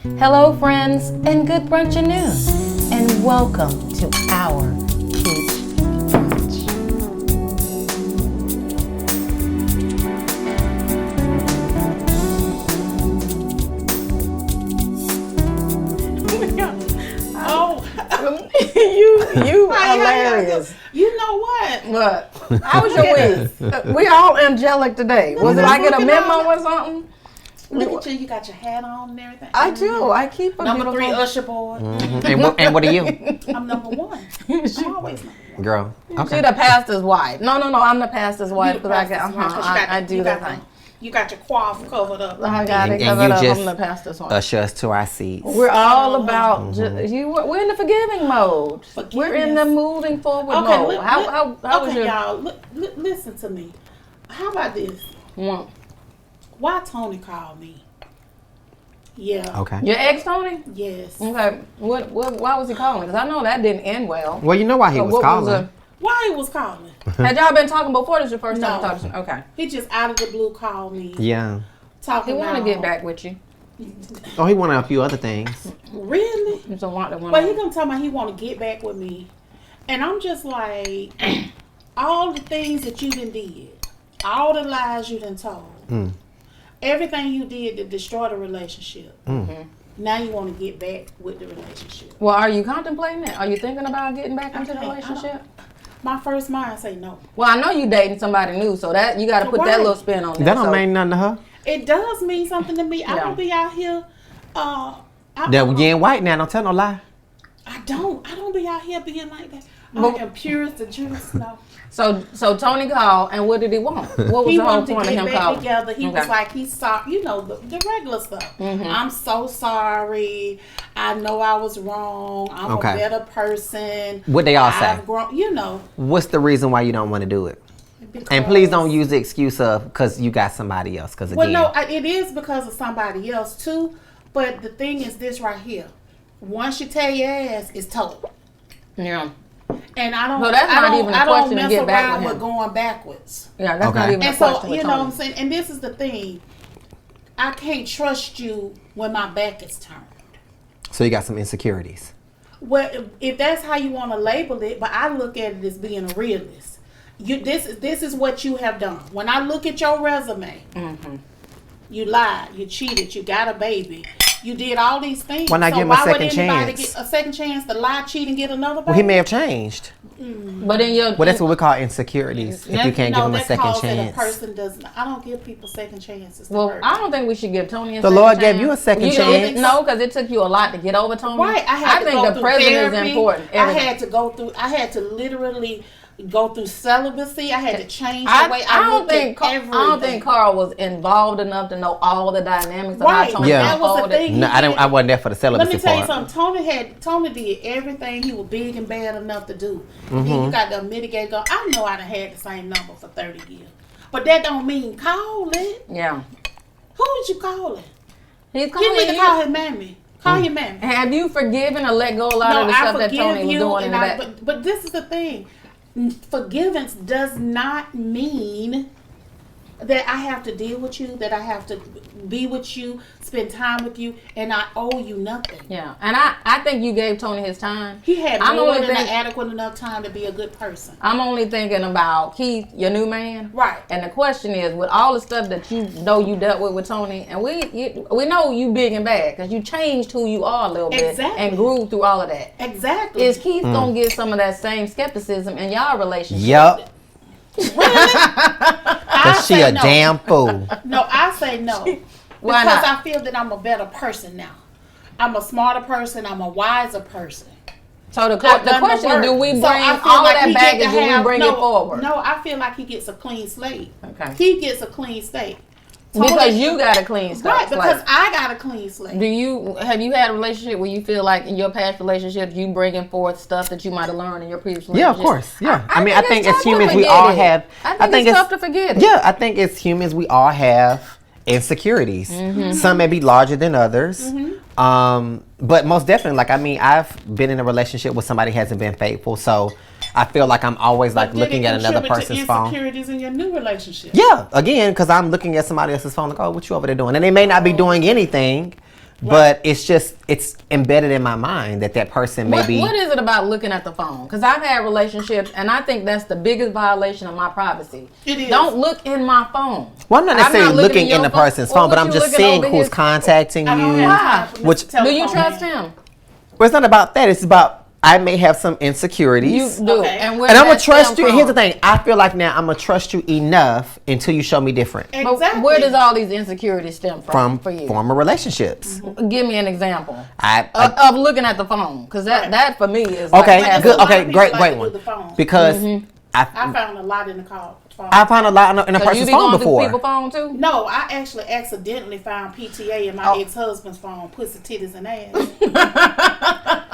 Hello, friends, and good brunch and noon, and welcome to our Peach Brunch. Oh, you hilarious. You know what? What? How was your week? We all angelic today. Was it I get a memo or something? Look at you. You got your hat on and everything. I do. I keep a number beautiful... 3 usher boy. Mm-hmm. And what are you? I'm number 1. I'm always number 1. Girl. Okay. She the pastor's wife. No. I'm the pastor's wife You the because I do that thing. You got your coif covered up. I got it And covered you up. just I'm the pastor's wife. usher us to our seats. We're all about we're in the forgiving mode. We're in the moving forward mode. How was your... y'all, listen to me. How about this? Why Tony called me? Yeah. Okay. Your ex Tony? Yes. Okay. Why was he calling? Because I know that didn't end well. Well, you know why he was calling. Why he was calling? Had y'all been talking before? This is your first time talking? Okay. He just out of the blue called me. Yeah. Talking He want to get back with you. Oh, he wanted a few other things. Really? But he gonna tell me he want to get back with me, and I'm just like, all the things that you done did, all the lies you done told, everything you did to destroy the relationship. Now you want to get back with the relationship. Well, are you contemplating it? Are you thinking about getting back into the relationship? My first mind say no. Well, I know you dating somebody new, so that you got to put that little spin on that. That don't mean nothing to her. It does mean something to me. I don't be out here. You ain't white now. Don't tell no lie. I don't be out here being like that. I am pure as the juice. No. So Tony called, and what did he want? What was the whole point of him calling? Together. He was like, he saw, the regular stuff. I'm so sorry. I know I was wrong. I'm a better person. What they all say? I've grown, What's the reason why you don't want to do it? And please don't use the excuse of because you got somebody else. Because again, well, no, it is because of somebody else too. But the thing is this right here: once you tell your ass, it's told. Yeah. And I don't. So that's not even a question to get back with him. With going backwards. Yeah, that's not even a question. And so you know what I'm saying. And this is the thing: I can't trust you when my back is turned. So you got some insecurities. Well, if that's how you want to label it, but I look at it as being a realist. This is what you have done. When I look at your resume, you lied, you cheated, you got a baby, you did all these things. Why not give him a second chance? Get a second chance to lie, cheat, and get another baby? Well, he may have changed. But in that's what we call insecurities. If you can't give him a second chance. A person does. I don't give people second chances. Well, I don't think we should give Tony a second chance. The Lord gave you a second chance. No, because it took you a lot to get over Tony. Right. I think the present is important. I had to go through. I had to literally go through celibacy. I had to change the way I looked at everything. I don't think Carl was involved enough to know all the dynamics of how Tony that was the thing. No, I wasn't there for the celibacy part. Let me tell you something. Tony did everything he was big and bad enough to do. Then you got to mitigate. I know I done had the same number for 30 years, but that don't mean call it. Yeah. Who did you call it? He's calling you need to call his mammy. Call your mammy. Have you forgiven or let go a lot of the stuff that Tony was doing in the back? But this is the thing. Forgiveness does not mean that I have to deal with you, that I have to be with you, spend time with you, and I owe you nothing. Yeah, and I think you gave Tony his time. He had more than adequate enough time to be a good person. I'm only thinking about Keith, your new man. Right. And the question is, with all the stuff that you know you dealt with Tony, and we know you big and bad because you changed who you are a little bit and grew through all of that. Exactly. Is Keith gonna get some of that same skepticism in y'all relationship? Yep. Really? Because she a damn fool. No, I say no. Why because not? I feel that I'm a better person now. I'm a smarter person. I'm a wiser person. So the question is, do we bring all of that baggage, do we bring it forward? No, I feel like he gets a clean slate. Okay. He gets a clean slate. Because you got a clean slate. Right, because I got a clean slate. Have you had a relationship where you feel like in your past relationships you bringing forth stuff that you might have learned in your previous relationship? Yeah, of course. Yeah. I think as humans we all have. I think it's tough to forget it. Yeah, I think as humans we all have insecurities. Some may be larger than others. But most definitely, I've been in a relationship where somebody hasn't been faithful, so I feel like I'm always looking at another person's phone. Insecurities in your new relationship. Yeah, again, because I'm looking at somebody else's phone, like, oh, what you over there doing? And they may not be doing anything, But it's embedded in my mind that person maybe. What is it about looking at the phone? Because I've had relationships, and I think that's the biggest violation of my privacy. It is. Don't look in my phone. Well, I'm not necessarily looking in the person's phone, but I'm just seeing who's contacting you. Why? Do you trust him? Well, it's not about that. It's about I may have some insecurities. You do. Okay. And I'm going to trust you. And here's the thing. I feel like now I'm going to trust you enough until you show me different. Exactly. But where does all these insecurities stem from for you? Former relationships. Mm-hmm. Give me an example of looking at the phone. Because that for me is okay, like good. Okay, great one. Because I found a lot in the phone. I found a lot in a person's phone before. People's phone too? No, I actually accidentally found PTA in my ex-husband's phone, pussy, titties, and ass.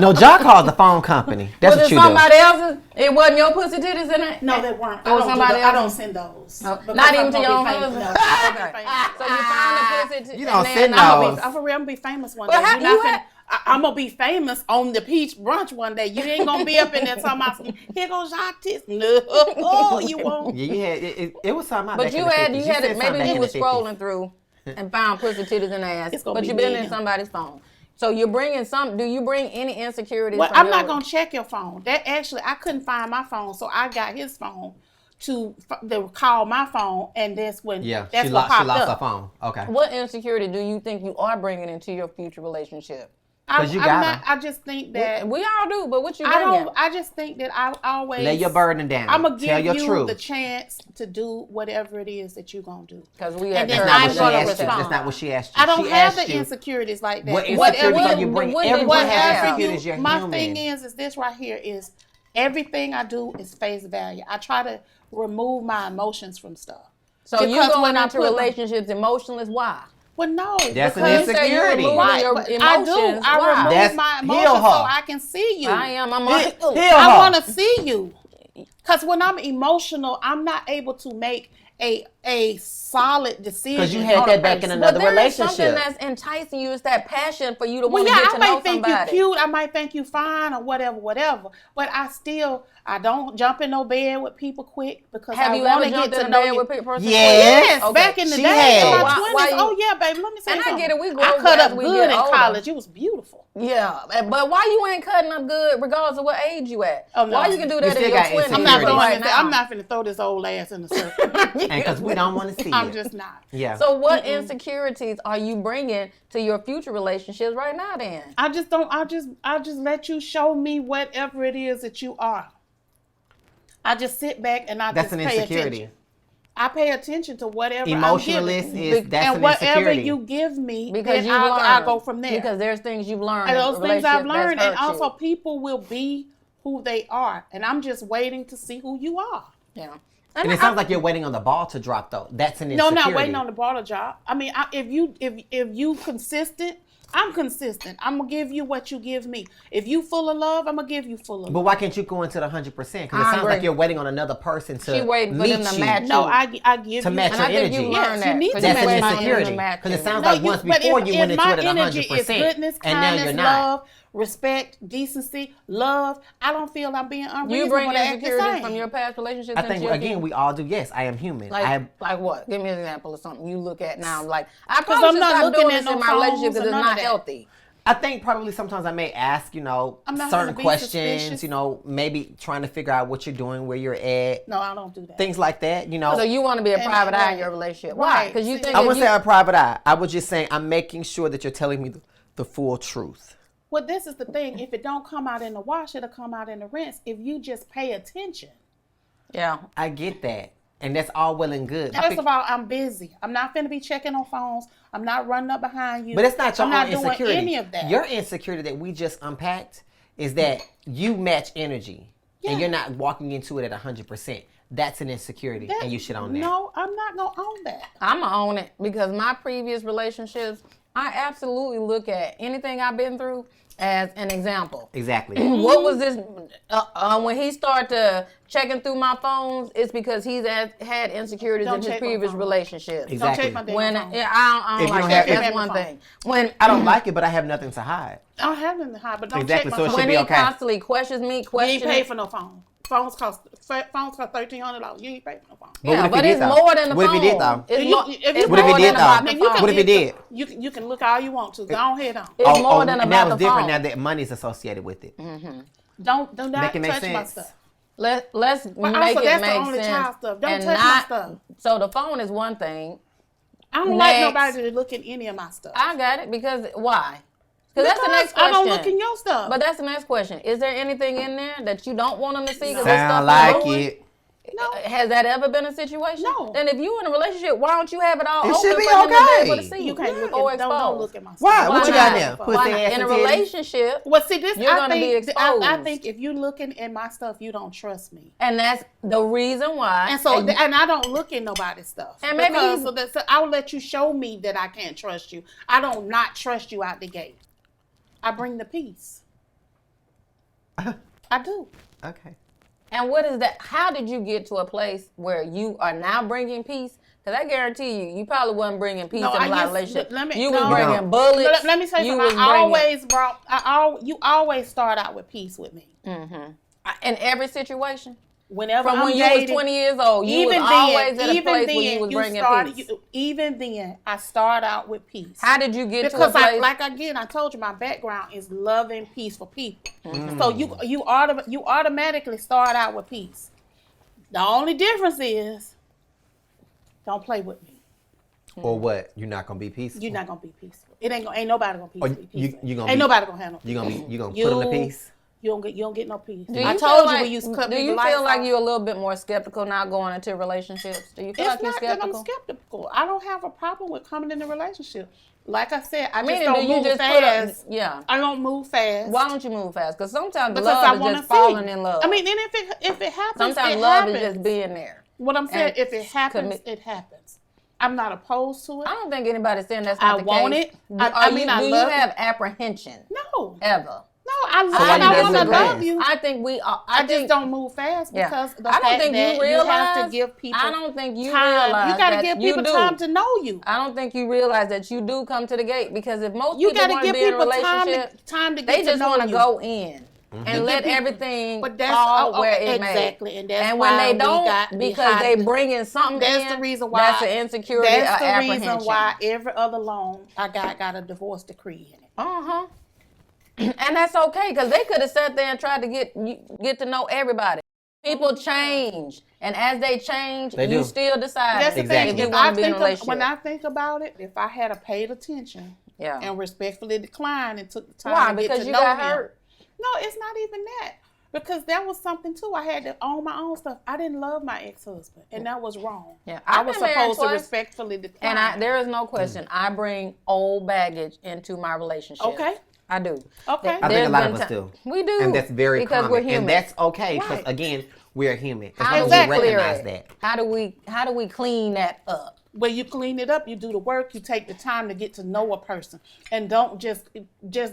No, John called the phone company. That's what you do. Was it somebody else's? It wasn't your pussy, titties, and ass? No, they weren't. I don't send those. Not even to your own husband? No. Okay. So you found the pussy, you don't send those. I'm for real, I'm going to be famous one day. I'm going to be famous on the Peach Brunch one day. You ain't going to be up in there talking about, here goes your tits. No, you won't. Yeah, it was something. But you had it, maybe you were scrolling through and found pussy, titties, and ass. But you've been in somebody's phone. So you're bringing do you bring any insecurities? Well, I'm not going to check your phone. I couldn't find my phone, so I got his phone to call my phone, and that's when she lost her phone. Okay. What insecurity do you think you are bringing into your future relationship? I just think that we all do, but what you bringing? I just think that I always lay your burden down. I'm gonna give you the chance to do whatever it is that you're gonna do. Because we and that's not what she asked you. I don't have the insecurities like that. What insecurities are you bringing? Everyone has insecurities. You're my human. thing is this right here is everything I do is face value. I try to remove my emotions from stuff. So you going into relationships emotionless? Why? Well, no. That's an insecurity. Right. I do. I remove my emotions so I can see you. I want to see you. Because when I'm emotional, I'm not able to make a solid decision. Because you had that back in another relationship. Something that's enticing you. It's that passion for you to want to get to know somebody. I might think you cute. I might think you fine or whatever. But I don't jump in no bed with people quick because I want to get to know you. With people? Yes. Okay. Back in the day, in my 20s. Oh, yeah, baby. Let me say something. I get it. I cut up good in college. It was beautiful. Yeah, but why you ain't cutting up good regardless of what age you at? Oh, no. Why you can do that in your 20s? I'm not finna throw this old ass in the circle. And because we don't want to see I'm just not. Yeah. So what insecurities are you bringing to your future relationships right now then? I just let you show me whatever it is that you are. I just sit back and That's an insecurity. I pay attention to whatever emotionless I'm giving. That's and whatever you give me, because I'll go from there. Because there's things you've learned. And those things I've learned, and also people will be who they are. And I'm just waiting to see who you are. Yeah. And it sounds like you're waiting on the ball to drop, though. That's an insecurity. No, I'm not waiting on the ball to drop. I mean, if you consistent, I'm consistent. I'm going to give you what you give me. If you full of love, I'm going to give you full of love. But why can't you go into the 100%? Because it sounds like you're waiting on another person to meet you. No, I give you. To match your energy. Yes, you need to That's match an insecurity. Because it sounds like once before you went into it at 100%. Goodness, and now you're not. Love, respect, decency, love. I don't feel I'm being unreasonable. You bring insecurities from your past relationships? I think, again, we all do. Yes, I am human. Like what? Give me an example of something you look at now. Like, I probably should stop doing this in my relationship because it's not healthy. I think probably sometimes I may ask, certain questions, maybe trying to figure out what you're doing, where you're at. No, I don't do that. Things like that, So you want to be a private eye in your relationship. Why? Because you think I wouldn't say a private eye. I was just saying I'm making sure that you're telling me the full truth. Well, this is the thing. If it don't come out in the wash, it'll come out in the rinse. If you just pay attention. Yeah. I get that. And that's all well and good. First of all, I'm busy. I'm not finna be checking on phones. I'm not running up behind you. But it's not your own insecurity. Doing any of that. Your insecurity that we just unpacked is that you match energy. Yeah. And you're not walking into it at 100%. That's an insecurity, and you should own that. No, I'm not going to own that. I'm going to own it because my previous relationships, I absolutely look at anything I've been through as an example. Exactly. What was this? When he started checking through my phones, it's because he's had insecurities in his previous relationships. Exactly. Don't check my damn phone. I don't like that. That's one thing. I don't like it, but I have nothing to hide. I don't have nothing to hide, but don't check my phone. When he constantly questions me, you ain't pay for no phone. Phones cost $1,300. You ain't paying for no phone. Yeah, but it's more than the phone. What if he did though? What if he did? You can look all you want to. Go ahead on. It's more than about the phone. Now it's different. Now that money's associated with it. Don't touch my stuff. Let's but make also, it that's make the only sense. child stuff. Don't touch my stuff. So the phone is one thing. I don't like nobody to look at any of my stuff. I got it because why? Because that's the next question. I don't look in your stuff. But that's the next question. Is there anything in there that you don't want them to see? Sound like it. No. Has that ever been a situation? No. Then if you're in a relationship, why don't you have it all It open should be for him to okay. be able to see? You can't look or at, don't look at my stuff. Why? What you got there? Why not? In a relationship, well, see, this you're going to be exposed. I think if you're looking at my stuff, you don't trust me. And that's the reason why. And so, and I don't look at nobody's stuff. And maybe so I'll let you show me that I can't trust you. I don't not trust you out the gate. I bring the peace. I do. Okay. And what is that? How did you get to a place where you are now bringing peace? Because I guarantee you probably wasn't bringing peace in my relationship. You was bringing bullets. Let me say something. You always start out with peace with me. Mm-hmm. In every situation? Whenever From I'm when dating, you was 20 years old, you was always at a place where you was bringing peace. Even then, I start out with peace. How did you get to a place? Because I told you, my background is loving peaceful people. Mm-hmm. So you automatically start out with peace. The only difference is, don't play with me. Or what? You're not gonna be peaceful. You're not gonna be peaceful. Ain't nobody gonna be peaceful. Ain't nobody gonna handle. You gonna put them to peace. You don't get no peace. I told you when you cut Do you feel like you're a little bit more skeptical now going into relationships? Do you feel like you're skeptical? I'm skeptical. I don't have a problem with coming in a relationship. Like I said, I just don't move fast. I don't move fast. Why don't you move fast? Because sometimes love is just falling in love. I mean, and if it happens, sometimes love is just being there. What I'm saying, if it happens, it happens. I'm not opposed to it. I don't think anybody's saying that's not the case. I want it. Do you have apprehension? No. Ever? No, I want to love you. I think we are. I just don't move fast because the fact that you have to give people I don't think you time. realize you got to give people time to know you. I don't think you realize that you do come to the gate because if most people want to be in a relationship, time to get they to just know want to you. go in. Mm-hmm. And let everything fall where it may. Exactly, and when they don't, because they bring in something that's the reason why. That's the insecurity or apprehension. That's the reason why every other loan I got a divorce decree in it. And that's okay, because they could have sat there and tried to get to know everybody. People change, and as they change, you still decide. That's the thing. If you want to be in a relationship. When I think about it, if I had paid attention and respectfully declined and took the time to get to know him. Hurt? No, it's not even that. Because that was something too. I had to own my own stuff. I didn't love my ex-husband, and that was wrong. Yeah, I was supposed to respectfully decline. And there is no question. I bring old baggage into my relationship. Okay. I do. Okay. I think a lot of us do. We do. And that's very because common. We're human. And that's okay because again, we're human. How do we recognize that? How do we clean that up? When you clean it up, you do the work, you take the time to get to know a person and don't just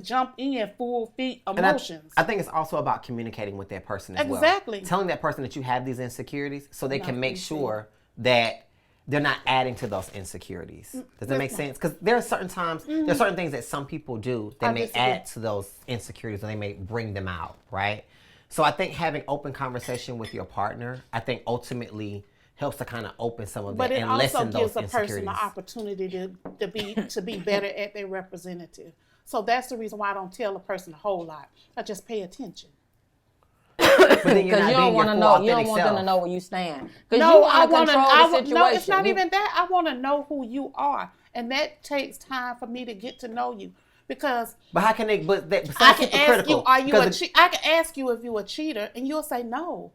jump in full feet emotions. I think it's also about communicating with that person as well. Exactly. Telling that person that you have these insecurities so they can make sure that they're not adding to those insecurities. Does that make sense? Because there are certain times, there are certain things that some people do that may add to those insecurities, and they may bring them out, right? So I think having open conversation with your partner, I think ultimately helps to kind of open some of that and lessen those insecurities. But it also gives a person the opportunity to be better at their representative. So that's the reason why I don't tell a person a whole lot. I just pay attention. Because you don't want to know. You don't want them to know where you stand. No, I want to control the situation. No, it's not even that. I want to know who you are, and that takes time for me to get to know you. Because but how can they? But I can ask you, are you a I can ask you if you're a cheater, and you'll say no.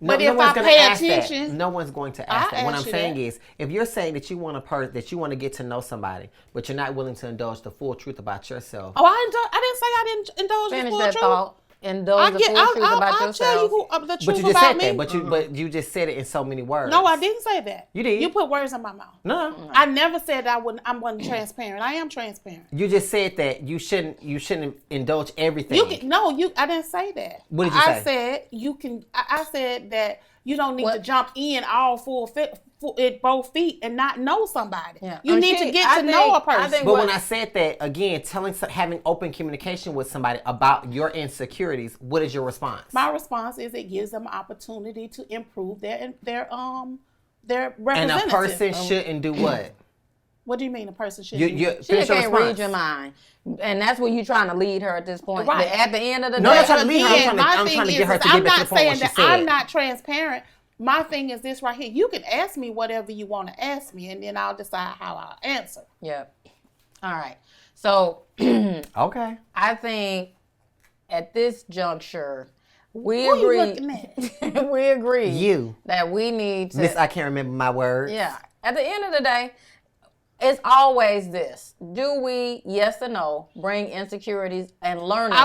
But if I pay attention, no one's going to ask that. What I'm saying is, if you're saying that you want to get to know somebody, but you're not willing to indulge the full truth about yourself. Oh, I didn't say I didn't indulge the full truth. Thought. Indulge the full truth about yourself. I'll tell you the truth but you just about said me. that. But you just said it in so many words. No, I didn't say that. You did. You put words in my mouth. No, I never said I wasn't transparent. I am transparent. You just said that you shouldn't indulge everything. I didn't say that. What did you say? I said you can. I said that You don't need to jump in all both feet and not know somebody. Yeah. You need to get to know a person. But when I said that, again, having open communication with somebody about your insecurities, what is your response? My response is it gives them an opportunity to improve their representative. And a person shouldn't do what? What do you mean a person should? She can't read your mind, and that's where you're trying to lead her at this point. Right. At the end of the day, I'm trying to lead her. I'm trying to get her to get back to the point where she said. I'm not transparent. My thing is this right here. You can ask me whatever you want to ask me, and then I'll decide how I'll answer. Yeah. All right. So. Okay. I think at this juncture, we agree. We agree. That we need to. Miss, I can't remember my words. Yeah. At the end of the day, it's always this. Do we, yes or no, bring insecurities and learning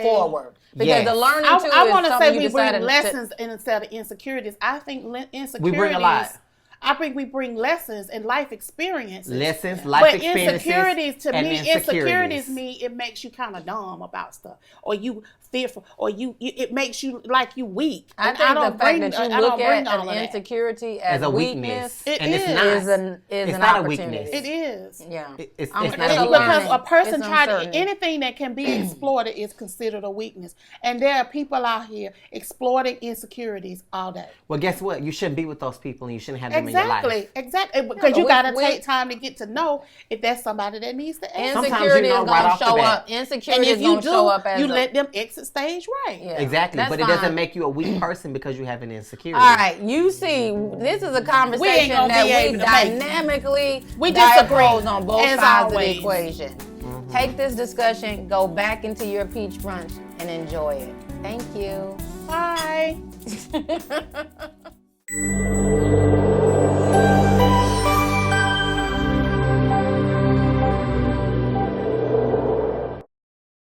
forward? Because the learning too I is want to something say you we decided bring lessons instead of insecurities. I think insecurities. We bring a lot. I think we bring lessons and life experiences. Life experiences. Insecurities, to me, insecurities mean it makes you kind of dumb about stuff. Or you fearful. Or it makes you like you weak. I think the fact that you look at an insecurity as a weakness is an opportunity. It is. Yeah. It's not because a person anything that can be exploited is considered a weakness. And there are people out here exploiting insecurities all day. Well, guess what? You shouldn't be with those people and you shouldn't have them in your life. Exactly. Because you got to take time to get to know if that's somebody that needs to ask. Insecurity is going to show up. Insecurity is going to show up as you let them exit stage right. Yeah. Exactly. But it doesn't make you a weak person because you have an insecurity. All right. You see, this is a conversation that we dynamically disagree on both sides of the equation. Mm-hmm. Take this discussion, go back into your peach brunch and enjoy it. Thank you. Bye.